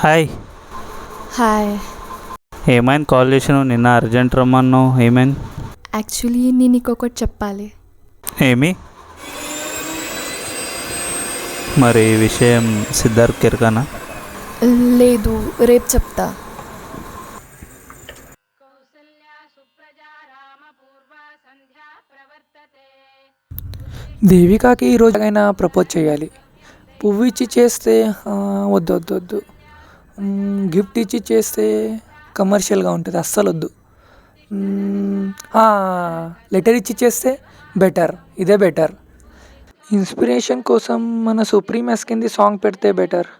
Hi. Hi. ఏమైంది call చేసినావు? నిన్న అర్జెంట్ రమ్మన్నావు, ఏమైంది? యాక్చువల్లీ నేను నీకు ఒకటి చెప్పాలి. ఏమి? మరి ఈ విషయం సిద్ధార్థ్ కెరకానా? లేదు, రేపు చెప్తా. దేవికాకి ఈరోజు అయినా ప్రపోజ్ చేయాలి. పువ్వు ఇచ్చి చేస్తే వద్దు వద్దు వద్దు, గిఫ్ట్ ఇచ్చి చేస్తే కమర్షియల్గా ఉంటుంది, అస్సలు వద్దు. లెటర్ ఇచ్చి చేస్తే బెటర్, ఇదే బెటర్. ఇన్స్పిరేషన్ కోసం మన సుప్రీం ఎస్కింది సాంగ్ పెడితే బెటర్.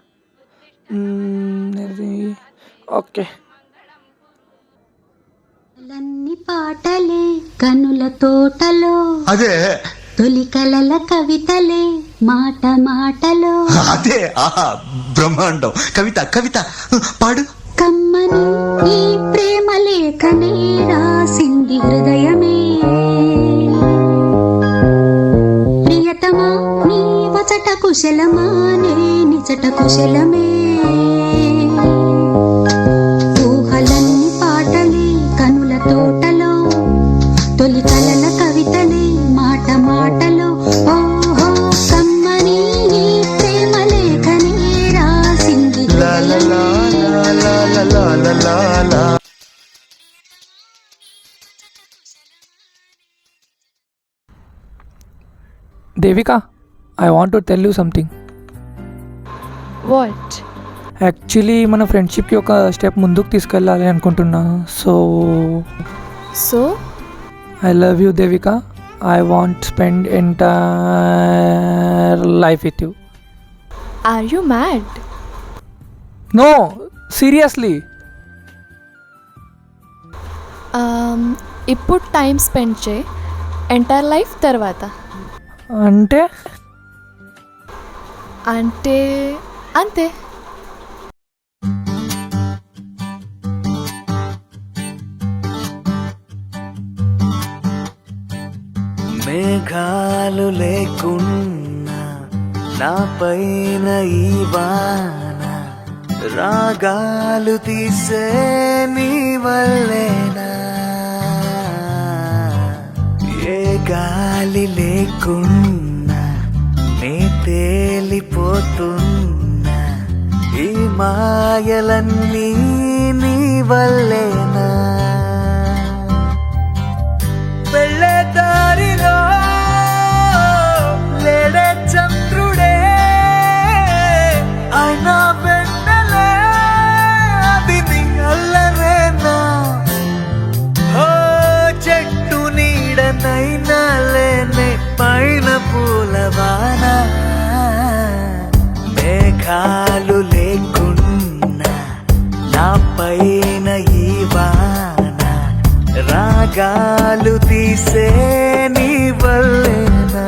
ఓకే. పాటలే కనుల తోటలో అదే తొలి కలల కవితలే మాట మాటలో అదే బ్రహ్మాండం. కవిత కవిత పాడు. కమ్మని ఈ ప్రేమ లేఖనే రాసింది హృదయమే, ప్రియతమా నీ వచట కుశలమా నే నిచట కుశలమే. ఊహలన్నీ పాటలే కనుల తోటలో తొలి కలల కవితలే మాట మాటలో. ఓహో కమ్మని ఈ ప్రేమ లేఖనే రాసింది హృదయమే. Devika, I want to tell you something. What? Actually మన ఫ్రెండ్షిప్కి ఒక స్టెప్ ముందుకు తీసుకెళ్ళాలి అనుకుంటున్నా. So I love you Devika. I want spend entire life with you. Are you mad? No, seriously. ఇప్పుడు టైం స్పెండ్ చేయి, ఎంటైర్ లైఫ్ తర్వాత. అంటే అంటే అంతే. మేఘాలు లేకున్నా నా పైన ఈ వాన, రాగాలు తీసే నీ వల్లేనా. ఏ గాలి లేకున్నా నే తేలిపోతున్నా, ఈ మాయలన్నీ నీ వల్లేనా. వెళ్ళే దారిలో లేడే చంద్రుడే అయినా వెన్నెలే, అది నీ అల్లరేనా. ఓ చెట్టు నీడనైనా లేనే పైన పూలవాన, మేఘాలు లేకున్నా నా పైన ఈ వాన, రాగాలు తీసే నీ వల్లేనా.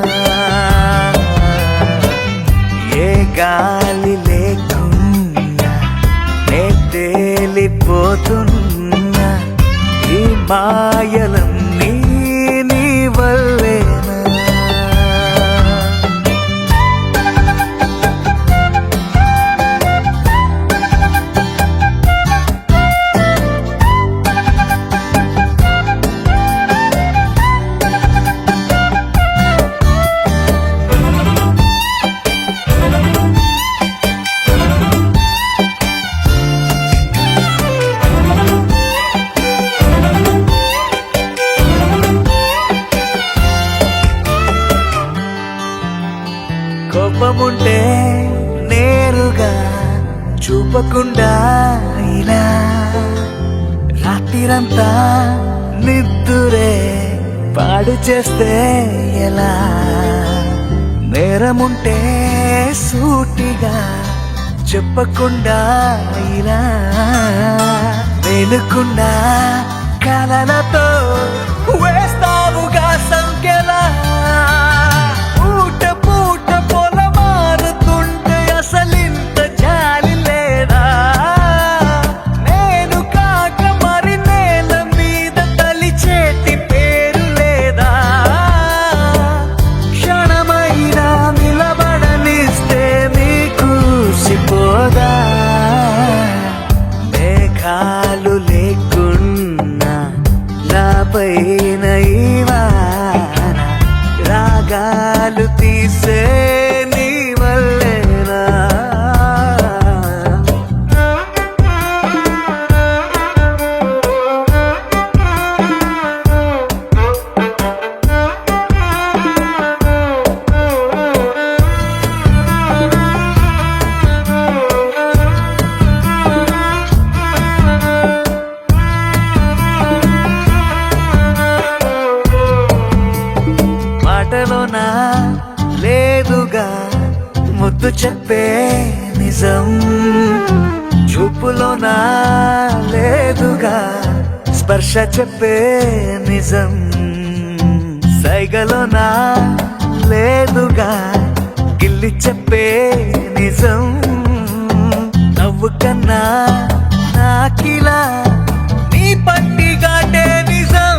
ఏ గాలి లేకున్నా నే తేలిపోతున్నా, ఈ మాయలన్నీ నీ వల్లేనా. కోపముంటే నేరుగా చూపకుండా ఇలా, రాత్రిరంతా నిద్దురే పాడు చేస్తే ఎలా. నేరముంటే సూటిగా చెప్పకుండా ఇలా, వెలుకుండా కలలతో వేస్తావుగా సంఖ్యలా. పూట పూట పొల మారుతుంటే అసలింత జాలి లేదా. నేను కాక మరి నేల మీద తలిచేటి పేరు లేదా. క్షణమైనా నిలబడనిస్తే నీకు సిపోదా. మేఘాలు లేకున్నా నాపైన ఈ వాన రాగాలు తీసే నీ వల్లేనా మాటలోనా లేదుగా ముద్దు చెప్పే నిజం చూపులోనా లేదుగా స్పర్శ చెప్పే నిజం సైగలోనా లేదుగా గిల్లి చెప్పే నిజం నవ్వు కన్నా నాకిలా నీ పట్టిగాటే నిజం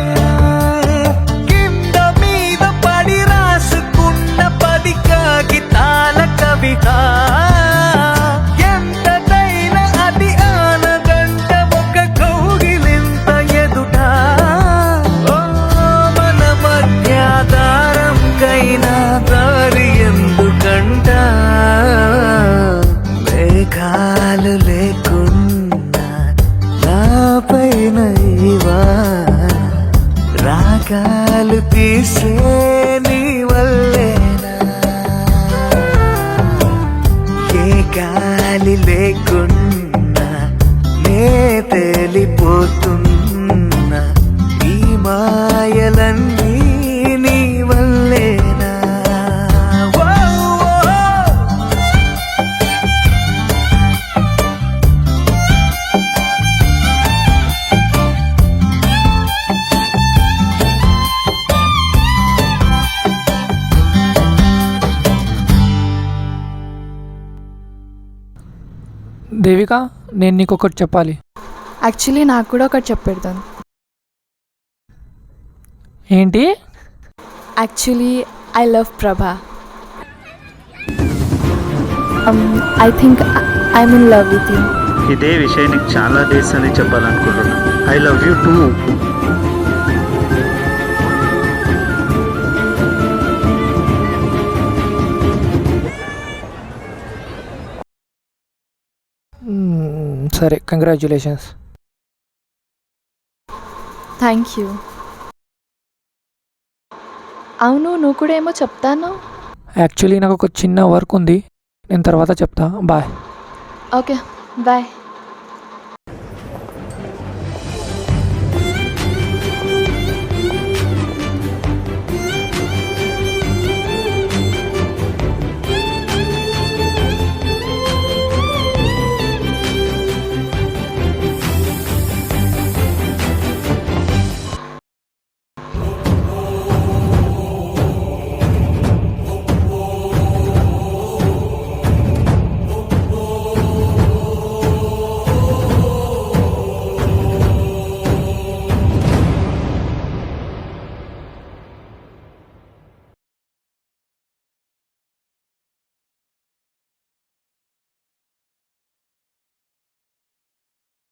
కింద మీద పడి రాసుకున్న 10 కాగితాల కవిత ఎంతదైనా అది ఆనదంట ఒక కౌగిలింత ఎదుట ఓ మన మధ్య దారంకైనా దారి ఎందుకంట మేఘాలు లేకున్నా నాపైన ఈ వాన రాగాలు తీసే నీ వల్లేనా ఏ గాలి లేకున్నా నే తేలిపోతున్నా ఈ మాయలన్నీ నీ వల్లేనా ఓ, ఓ. దేవిక, నేను నీకు ఒకటి చెప్పాలి. యాక్చువల్లీ నాకు కూడా ఒకటి చెప్పేద్దాం. ఏంటి? యాక్చువల్లీ ఐ లవ్ ప్రభా. I think I'm in love with you. ఇదే విషయం నీకు చాలా డేస్ అని చెప్పాలనుకుంటున్నాను. I love you two. సరే, కంగ్రాచ్యులేషన్స్. Thank you. అవును, నువ్వు కూడా ఏమో చెప్తాను. యాక్చువల్లీ నాకు ఒక చిన్న వర్క్ ఉంది, నేను తర్వాత చెప్తా. బాయ్. Okay, bye.